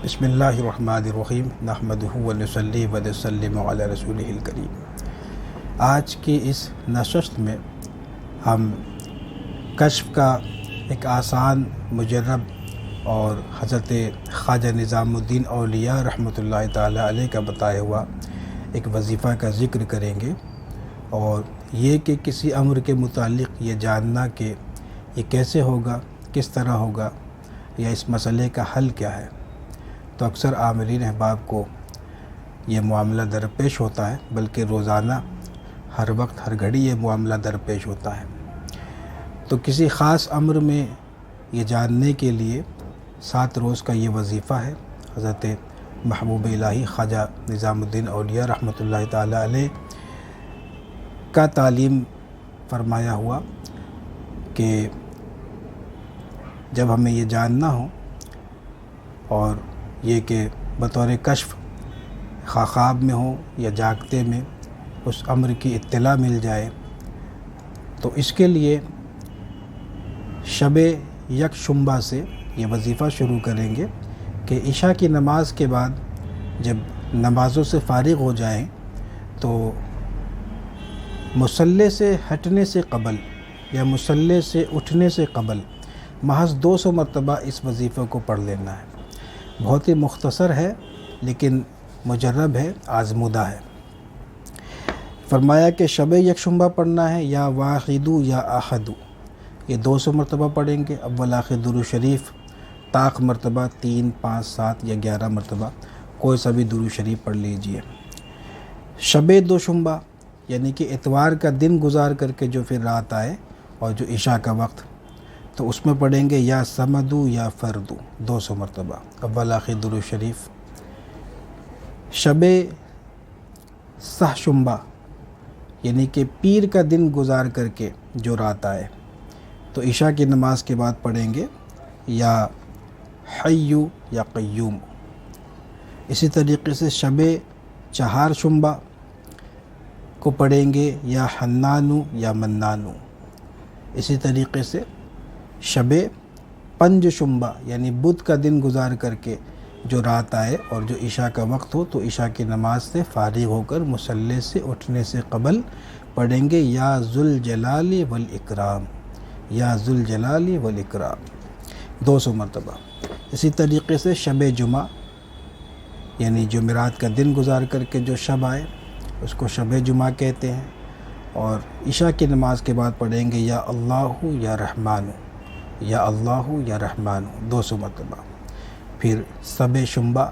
بسم اللہ الرحمن الرحیم نحمدہ و نصلی و نسلم علی رسولہ الکریم۔ آج کی اس نشست میں ہم کشف کا ایک آسان، مجرب اور حضرت خواجہ نظام الدین اولیاء رحمۃ اللہ تعالی علیہ کا بتایا ہوا ایک وظیفہ کا ذکر کریں گے، اور یہ کہ کسی امر کے متعلق یہ جاننا کہ یہ کیسے ہوگا، کس طرح ہوگا، یا اس مسئلے کا حل کیا ہے۔ تو اکثر عاملین احباب کو یہ معاملہ درپیش ہوتا ہے، بلکہ روزانہ ہر وقت ہر گھڑی یہ معاملہ درپیش ہوتا ہے۔ تو کسی خاص امر میں یہ جاننے کے لیے 7 روز کا یہ وظیفہ ہے۔ حضرت محبوب الہی خواجہ نظام الدین اولیاء رحمۃ اللہ تعالی علیہ کا تعلیم فرمایا ہوا کہ جب ہمیں یہ جاننا ہو، اور یہ کہ بطور کشف خواب میں ہو یا جاگتے میں اس امر کی اطلاع مل جائے، تو اس کے لیے شب یکشنبہ سے یہ وظیفہ شروع کریں گے کہ عشاء کی نماز کے بعد جب نمازوں سے فارغ ہو جائیں تو مصلی سے ہٹنے سے قبل یا مصلی سے اٹھنے سے قبل محض 200 مرتبہ اس وظیفے کو پڑھ لینا ہے۔ بہت ہی مختصر ہے، لیکن مجرب ہے، آزمودہ ہے۔ فرمایا کہ شب یکشنبہ پڑھنا ہے، یا واحدو یا احدو، یہ 200 مرتبہ پڑھیں گے۔ اول آخر درود شریف طاق مرتبہ 3، 5، 7 یا 11 مرتبہ کوئی سا بھی درود شریف پڑھ لیجئے۔ شب دوشنبہ یعنی کہ اتوار کا دن گزار کر کے جو پھر رات آئے اور جو عشاء کا وقت، تو اس میں پڑھیں گے یا سمدو یا فردو 200 مرتبہ اول آخر درود شریف۔ شب سحشنبہ یعنی کہ پیر کا دن گزار کر کے جو رات آئے، تو عشاء کی نماز کے بعد پڑھیں گے یا حیو یا قیوم۔ اسی طریقے سے شب چہارشنبہ کو پڑھیں گے یا حنانو یا منانو۔ اسی طریقے سے شب پنج شنبہ یعنی بدھ کا دن گزار کر کے جو رات آئے اور جو عشاء کا وقت ہو، تو عشاء کی نماز سے فارغ ہو کر مصلی سے اٹھنے سے قبل پڑھیں گے یا ذوالجلال والاکرام، یا ذوالجلال والاکرام 200 مرتبہ۔ اسی طریقے سے شب جمعہ یعنی جمعرات کا دن گزار کر کے جو شب آئے اس کو شب جمعہ کہتے ہیں، اور عشاء کی نماز کے بعد پڑھیں گے یا اللہ یا رحمان، یا اللہ یا رحمان 200 مرتبہ۔ پھر شب شنبہ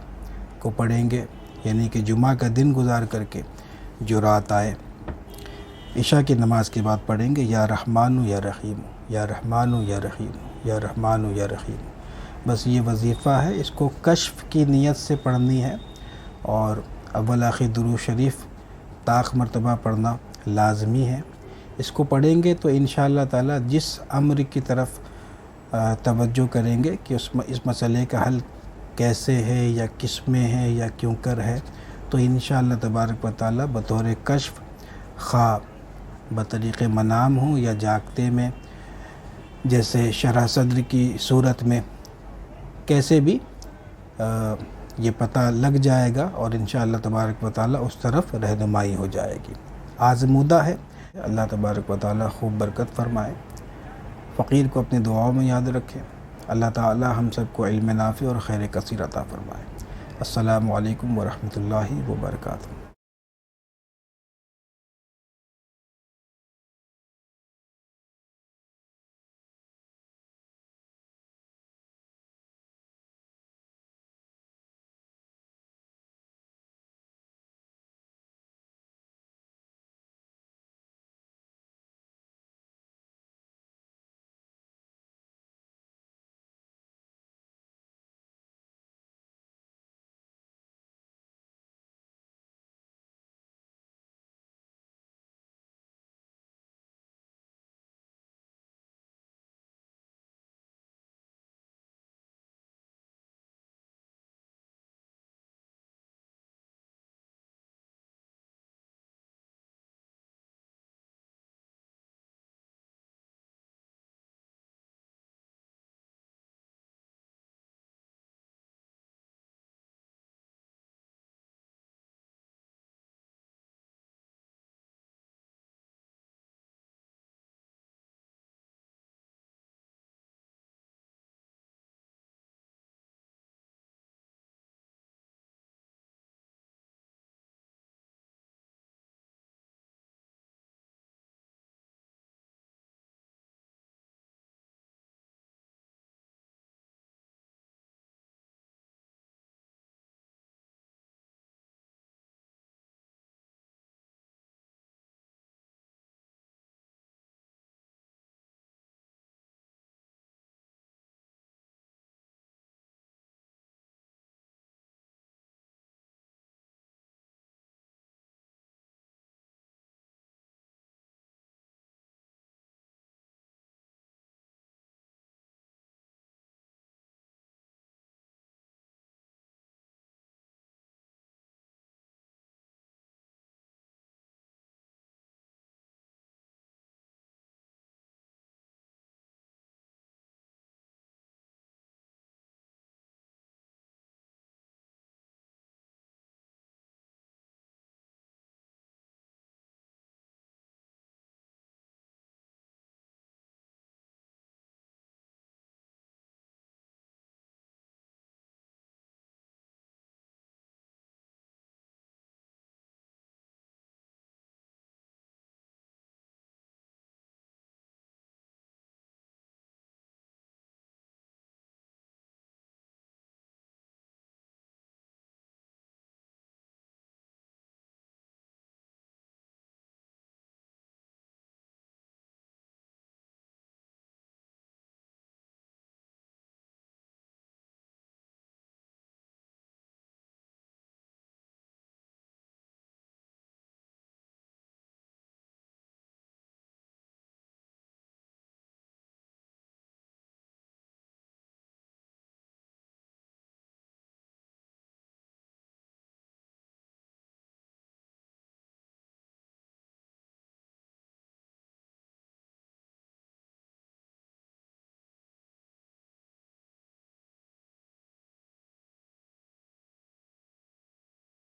کو پڑھیں گے یعنی کہ جمعہ کا دن گزار کر کے جو رات آئے، عشاء کی نماز کے بعد پڑھیں گے یا رحمان یا رحیم، یا رحمان یا رحیم، یا رحمان یا رحیم۔ بس یہ وظیفہ ہے، اس کو کشف کی نیت سے پڑھنی ہے، اور اول آخر درود شریف طاق مرتبہ پڑھنا لازمی ہے۔ اس کو پڑھیں گے تو انشاءاللہ تعالی جس امر کی طرف توجہ کریں گے کہ اس مسئلے کا حل کیسے ہے یا کس میں ہے یا کیوں کر ہے، تو انشاءاللہ تبارک و تعالی بطور کشف، خواہ بطریق منام ہو یا جاگتے میں، جیسے شرح صدر کی صورت میں، کیسے بھی یہ پتہ لگ جائے گا، اور انشاءاللہ تبارک و تعالی اس طرف رہنمائی ہو جائے گی۔ آزمودہ ہے۔ اللہ تبارک و تعالی خوب برکت فرمائے، فقیر کو اپنی دعاؤں میں یاد رکھے۔ اللہ تعالی ہم سب کو علم نافع اور خیر کثیر عطا فرمائے۔ السلام علیکم ورحمۃ اللہ وبرکاتہ۔